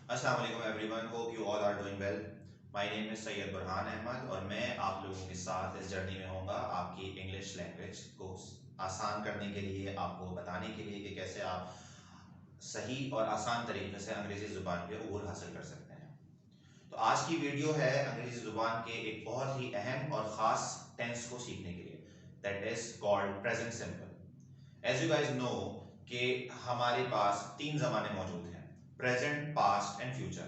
अस्सलाम वालेकुम everyone, hope you all are doing well. My name is Syed Burhan Ahmed और मैं आप लोगों के साथ इस जर्नी में होऊंगा आपकी इंग्लिश लैंग्वेज को आसान करने के लिए, आपको बताने के लिए कि कैसे आप सही और आसान तरीके से अंग्रेजी ज़ुबान पे अबूर हासिल कर सकते हैं। तो आज की वीडियो है अंग्रेजी ज़ुबान के एक बहुत ही अहम और ख़ास टेंस को सीखने के लिए, that is called present simple. As you guys know कि हमारे पास तीन ज़माने मौजूद हैं, present, past and future.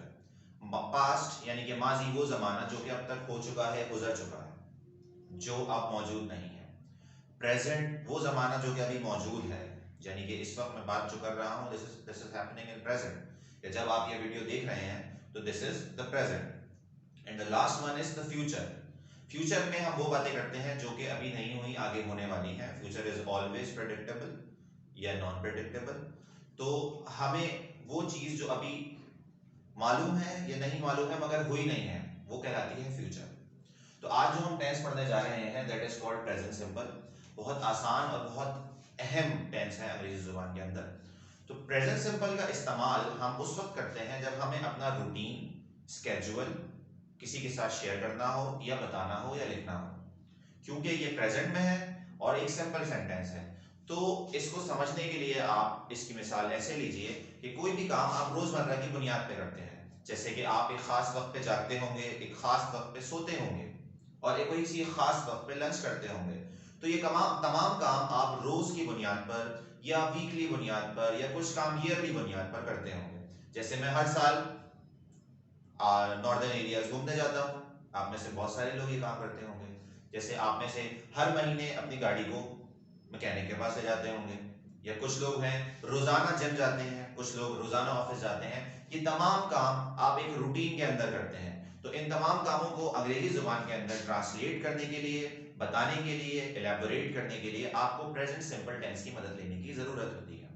Past यानी कि माजी वो ज़माना जो कि अब तक हो चुका है, गुजर चुका है, जो अब मौजूद नहीं है। प्रेजेंट वो ज़माना जो कि अभी मौजूद है, यानी कि इस वक्त मैं बात जो कर रहा हूँ, this is happening in present, कि जब आप ये वीडियो देख रहे हैं तो this is the present. And the last one is the future. Future में हम वो बातें करते हैं जो कि अभी नहीं हुई, आगे होने वाली हैं। फ्यूचर इज ऑलवेज प्रेडिक्टेबल या नॉन प्रेडिक्टेबल। तो हमें वो चीज़ जो अभी मालूम है या नहीं मालूम है मगर हुई नहीं है, वो कहलाती है फ्यूचर। तो आज जो हम टेंस पढ़ने जा रहे हैं that is called present simple. बहुत आसान और बहुत अहम टेंस है अंग्रेजी जुबान के अंदर। तो प्रेजेंट सिंपल का इस्तेमाल हम उस वक्त करते हैं जब हमें अपना रूटीन, स्केड्यूल किसी के साथ शेयर करना हो या बताना हो या लिखना हो। क्योंकि ये प्रेजेंट में है और एक सिंपल सेंटेंस है, तो इसको समझने के लिए आप इसकी मिसाल ऐसे लीजिए कि कोई भी काम आप रोजमर्रा की बुनियाद पे करते हैं। जैसे कि आप एक खास वक्त पे जागते होंगे, एक खास वक्त पे सोते होंगे और एक कोई सी खास वक्त पे लंच करते होंगे। तो ये तमाम काम आप रोज की बुनियाद पर या वीकली बुनियाद पर या कुछ काम ईयरली बुनियाद पर करते होंगे। जैसे मैं हर साल नॉर्दर्न एरियाज घूमने जाता हूँ, आप में से बहुत सारे लोग ये काम करते होंगे। जैसे आप में से हर महीने अपनी गाड़ी को मैकेनिक के पास ले जाते होंगे, या कुछ लोग हैं रोजाना जिम जाते हैं, कुछ लोग रोजाना ऑफिस जाते हैं। ये तमाम काम आप एक रूटीन के अंदर करते हैं। तो इन तमाम कामों को अंग्रेजी जुबान के अंदर ट्रांसलेट करने के लिए, बताने के लिए, एलैबोरेट करने के लिए आपको प्रेजेंट सिंपल टेंस की मदद लेने की जरूरत होती है।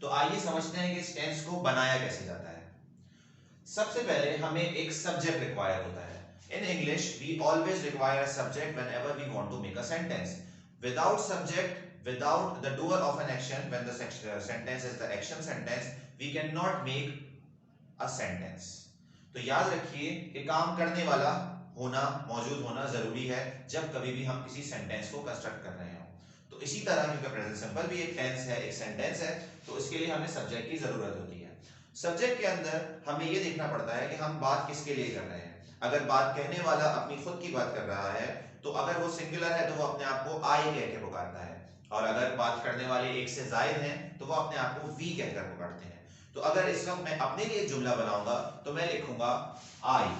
तो आइए समझते हैं कि इस टेंस को बनाया कैसे जाता है। सबसे पहले हमें एक सब्जेक्ट रिक्वायर होता है। In English, we always require a subject whenever we want to make a sentence. Without subject, without the doer of an action, when the sentence is the action sentence, we cannot make a sentence. तो याद रखिए कि काम करने वाला होना, मौजूद होना जरूरी है जब कभी भी हम किसी सेंटेंस को कंस्ट्रक्ट कर रहे हो। तो इसी तरह क्योंकि प्रेजेंट सिंपल भी एक टेंस है, एक सेंटेंस है, तो इसके लिए हमें सब्जेक्ट की जरूरत होती है। सब्जेक्ट के अंदर हमें यह देखना पड़ता है कि हम बात किसके लिए कर रहे हैं। अगर बात कहने वाला अपनी खुद की बात कर रहा है तो अगर वो सिंगुलर है तो वो अपने आप को आई कह के पुकारता है, और अगर बात करने वाले एक से जायद हैं तो वो अपने आप को वी कहकर पुकारते हैं। तो अगर इस वक्त मैं अपने लिए एक जुमला बनाऊंगा तो मैं लिखूंगा आई।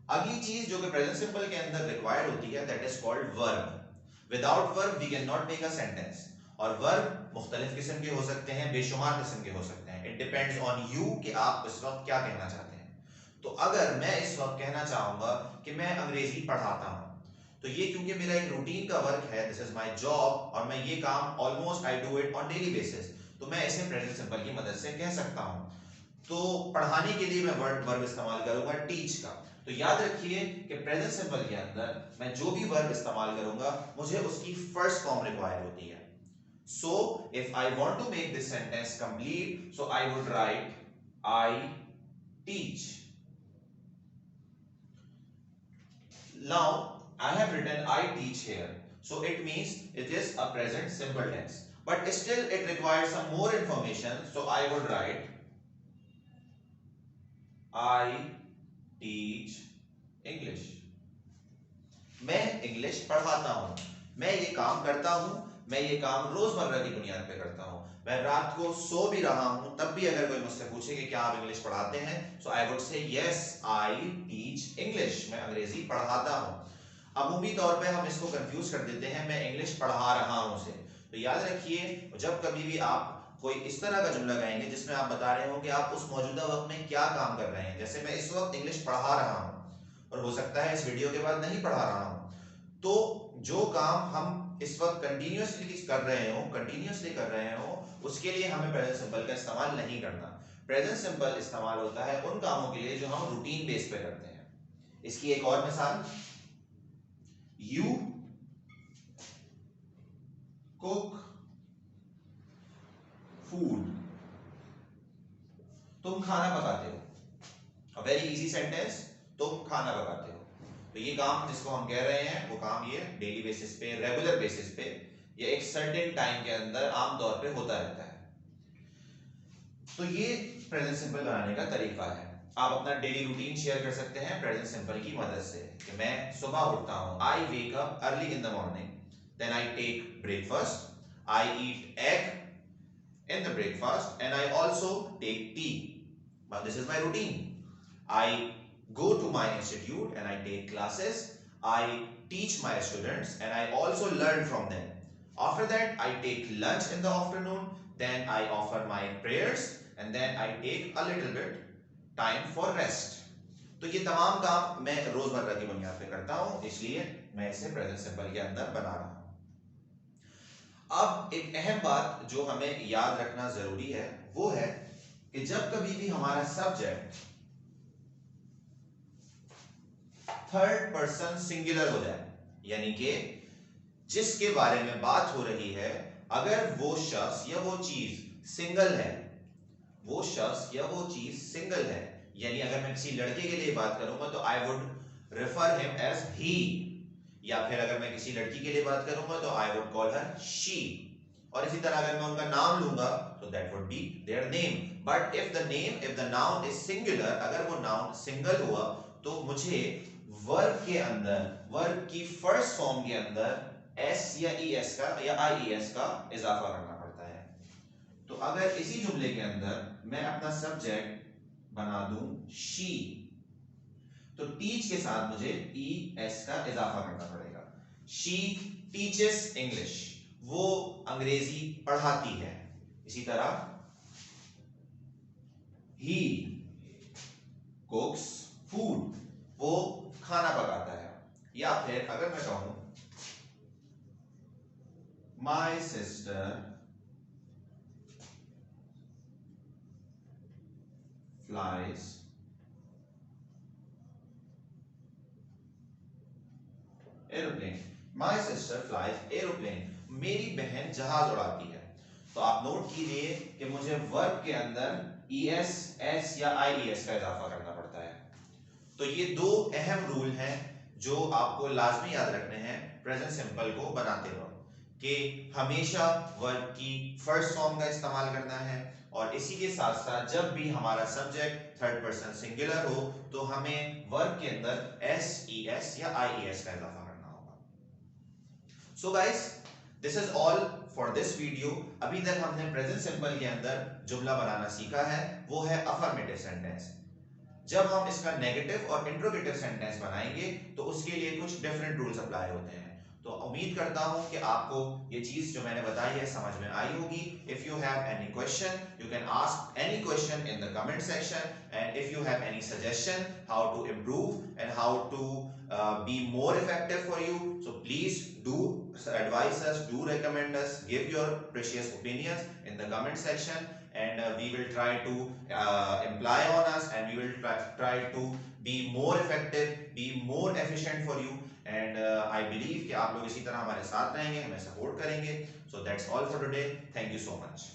अगली चीज जो कि प्रेजेंट सिंपल के अंदर रिक्वायर्ड होती है that is called verb. Without verb we can not make a sentence. और वर्ब मुख्तलिफ किस्म के हो सकते हैं, बेशुमार किस्म के हो सकते हैं। इट डिपेंड्स ऑन यू कि आप इस वक्त क्या कहना चाहते हैं। तो अगर मैं इस वक्त कहना चाहूंगा कि मैं अंग्रेजी पढ़ाता हूं, तो ये क्योंकि मेरा एक रूटीन का वर्क है, दिस इज माय जॉब, और मैं ये काम almost I do it on daily basis, तो मैं इसे प्रेजेंट सिंपल की मदद से कह सकता हूं। तो पढ़ाने के लिए मैं वर्ब इस्तेमाल करूंगा टीच का। तो याद रखिए कि प्रेजेंट सिंपल के अंदर मैं जो भी वर्ब इस्तेमाल करूंगा मुझे उसकी फर्स्ट फॉर्म रिक्वायर होती है। So if I want to make this sentence complete, so I would write I teach. Now I have written I teach here, so it means it is a present simple tense, but still it requires some more information, so I would write I teach English. मैं English पढ़ाता हूं, मैं ये काम करता हूं, मैं ये काम रोजमर्रा की बुनियाद पे करता हूं। मैं रात को सो भी रहा हूं तब भी अगर कोई मुझसे पूछे कि क्या आप इंग्लिश पढ़ाते हैं, so I would say yes I teach English, मैं अंग्रेजी पढ़ाता हूं। अमूमी तौर पे हम इसको कंफ्यूज कर देते हैं मैं इंग्लिश पढ़ा रहा हूं से। तो याद रखिए जब कभी भी आप कोई इस तरह का जुमला गाएंगे जिसमें आप बता रहे हो कि आप उस मौजूदा वक्त में क्या काम कर रहे हैं, जैसे मैं इस वक्त इंग्लिश पढ़ा रहा हूं और हो सकता है इस वीडियो के बाद नहीं पढ़ा रहा हूं, तो जो काम हम इस वक्त कंटिन्यूअसली कर रहे हो उसके लिए हमें प्रेजेंट सिंपल का इस्तेमाल नहीं करना। प्रेजेंट सिंपल इस्तेमाल होता है उन कामों के लिए जो हम रूटीन बेस पे करते हैं। इसकी एक और मिसाल, You cook food. तुम खाना पकाते हो। वेरी इजी सेंटेंस, तुम खाना पकाते हो। तो ये काम जिसको हम कह रहे हैं वो काम ये डेली बेसिस पे, रेगुलर बेसिस पे, ये एक सर्टेन टाइम के अंदर आमतौर पे होता रहता है। तो ये प्रेजेंट सिंपल बनाने का तरीका है। आप अपना डेली रूटीन शेयर कर सकते हैं प्रेजेंट सिंपल की मदद से कि मैं सुबह उठता हूं, I wake up early in the morning, then I take breakfast, I eat egg in the breakfast and I also take tea. This is my routine. I go to my institute and I take classes. I teach my students and I also learn from them. After that, I take lunch in the afternoon. Then I offer my prayers and then I take a little bit time for rest. तो ये तमाम काम मैं रोजमर्रा की बुनियाद पे करता हूँ, इसलिए मैं इसे प्रेजेंट सिंपल के अंदर बना रहा हूँ। अब एक अहम बात जो हमें याद रखना जरूरी है वो है कि जब कभी भी हमारा सब्जेक्ट थर्ड पर्सन सिंगुलर हो जाए, यानी कि जिसके बारे में बात हो रही है, अगर वो शख्स या वो चीज सिंगल है, वो शख्स या वो चीज सिंगल है, यानी अगर मैं किसी लड़के के लिए बात करूंगा तो I would refer him as he, या फिर अगर मैं किसी लड़की के लिए बात करूंगा तो I would call her she. और इसी तरह अगर मैं उनका नाम लूंगा तो that would be their name. But if the noun is singular, अगर वो नाउन सिंगल हुआ तो मुझे वर्ब के अंदर, वर्ब की फर्स्ट फॉर्म के अंदर एस या ईएस का या आईईएस का इजाफा करना पड़ता है। तो अगर इसी जुमले के अंदर मैं अपना सब्जेक्ट बना दूं शी, तो टीच के साथ मुझे ईएस का इजाफा करना पड़ेगा। शी टीचेस इंग्लिश, वो अंग्रेजी पढ़ाती है। इसी तरह ही कुक्स फूड, वो खाना पकाता है। या फिर अगर मैं कहूं my sister flies aeroplane, my sister flies aeroplane, मेरी बहन जहाज उड़ाती है। तो आप नोट कीजिए कि मुझे वर्ब के अंदर ईएस, एस या आईईएस का इजाफा करना पड़ता है। तो ये दो अहम रूल हैं जो आपको लाजमी याद रखने हैं प्रेजेंट सिंपल को बनाते वक्त, कि हमेशा वर्ब की फर्स्ट फॉर्म का इस्तेमाल करना है, और इसी के साथ साथ जब भी हमारा सब्जेक्ट थर्ड पर्सन सिंगुलर हो तो हमें वर्ब के अंदर एस, ईएस या आईईएस का इजाफा करना होगा। So guys, this is all for this video. अभी तक हमने प्रेजेंट सिंपल के अंदर जुमला बनाना सीखा है, वो है अफर्मेटिव सेंटेंस। जब हम इसका नेगेटिव और इंट्रोगेटिव सेंटेंस बनाएंगे तो उसके लिए कुछ डिफरेंट रूल्स अप्लाई होते हैं। तो उम्मीद करता हूं कि आपको ये चीज जो मैंने बताई है समझ में आई होगी। If you have any question you can ask any question in the comment section, and if you have any suggestion how to improve and how to be more effective for you, so please do advise us, do recommend us, give your precious opinions in the comment section, and we will try to imply on us, and we will try to be more effective, be more efficient for you, and I believe कि आप लोग इसी तरह हमारे साथ रहेंगे, हमें support करेंगे। So that's all for today. Thank you so much.